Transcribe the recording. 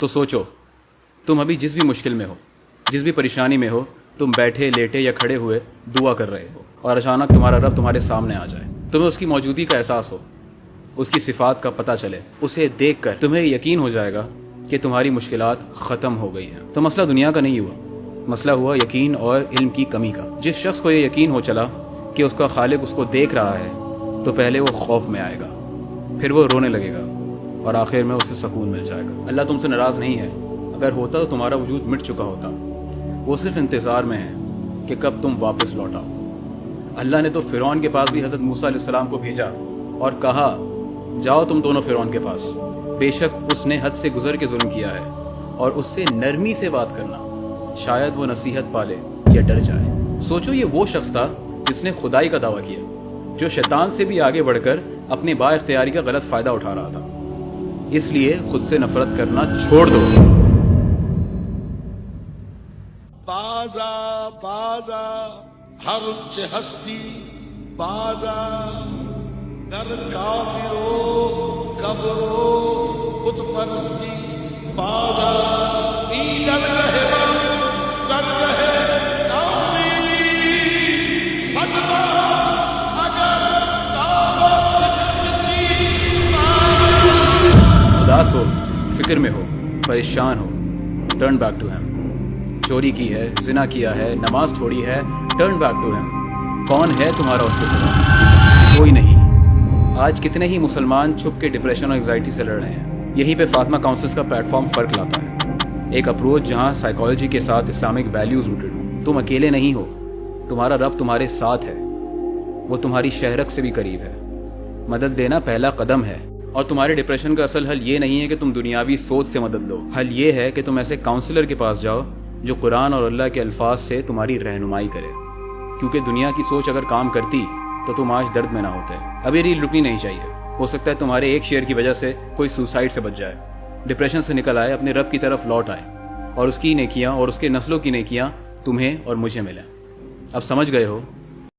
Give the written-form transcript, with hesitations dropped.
تو سوچو، تم ابھی جس بھی مشکل میں ہو، جس بھی پریشانی میں ہو، تم بیٹھے لیٹے یا کھڑے ہوئے دعا کر رہے ہو، اور اچانک تمہارا رب تمہارے سامنے آ جائے، تمہیں اس کی موجودگی کا احساس ہو، اس کی صفات کا پتہ چلے، اسے دیکھ کر تمہیں یقین ہو جائے گا کہ تمہاری مشکلات ختم ہو گئی ہیں۔ تو مسئلہ دنیا کا نہیں ہوا، مسئلہ ہوا یقین اور علم کی کمی کا۔ جس شخص کو یہ یقین ہو چلا کہ اس کا خالق اس کو دیکھ رہا ہے، تو پہلے وہ خوف میں آئے گا، پھر وہ رونے لگے گا، اور آخر میں اسے سکون مل جائے گا۔ اللہ تم سے ناراض نہیں ہے، اگر ہوتا تو تمہارا وجود مٹ چکا ہوتا، وہ صرف انتظار میں ہے کہ کب تم واپس لوٹ آؤ۔ اللہ نے تو فرعون کے پاس بھی حضرت موسیٰ علیہ السلام کو بھیجا اور کہا، جاؤ تم دونوں فرعون کے پاس، بے شک اس نے حد سے گزر کے ظلم کیا ہے، اور اس سے نرمی سے بات کرنا، شاید وہ نصیحت پالے یا ڈر جائے۔ سوچو، یہ وہ شخص تھا جس نے خدائی کا دعویٰ کیا، جو شیطان سے بھی آگے بڑھ کر اپنے با اختیاری کا غلط فائدہ اٹھا رہا تھا۔ اس لیے خود سے نفرت کرنا چھوڑ دو۔ بازا بازا ہر چه ہستی بازا، در کافرو قبرو خود پرستی بازا، این درگه من درگه نامیری سجدہ اگر دعوت شکستی بازا۔ اداس ہو، فکر میں ہو، پریشان ہو، ٹرن بیک ٹو ہیم۔ چوری کی ہے، زنا کیا ہے، نماز چھوڑی ہے، ٹرن بیک ٹو ہیم۔ کون ہے تمہارا اس کے سوا؟ کوئی نہیں۔ آج کتنے ہی مسلمان چھپ کے ڈپریشن اور انگزائٹی سے لڑ رہے ہیں۔ یہیں پہ فاطمہ کاؤنسلز کا پلیٹ فارم فرق لاتا ہے، ایک اپروچ جہاں سائیکالوجی کے ساتھ اسلامک ویلیوز روٹڈ ہوں۔ تم اکیلے نہیں ہو، تمہارا رب تمہارے ساتھ ہے، وہ تمہاری شہرک سے بھی قریب ہے۔ مدد دینا پہلا قدم ہے، اور تمہارے ڈپریشن کا اصل حل یہ نہیں ہے کہ تم دنیاوی سوچ سے مدد لو۔ حل یہ ہے کہ تم ایسے کاؤنسلر کے پاس جاؤ جو قرآن اور اللہ کے الفاظ سے تمہاری رہنمائی کرے، کیونکہ دنیا کی سوچ اگر کام کرتی تو تم آج درد میں نہ ہوتے۔ ابھی ریل رکنی نہیں چاہیے، ہو سکتا ہے تمہارے ایک شیئر کی وجہ سے کوئی سوسائڈ سے بچ جائے، ڈپریشن سے نکل آئے، اپنے رب کی طرف لوٹ آئے، اور اس کی نیکیاں اور اس کے نسلوں کی نیکیاں تمہیں اور مجھے ملیں۔ اب سمجھ گئے ہو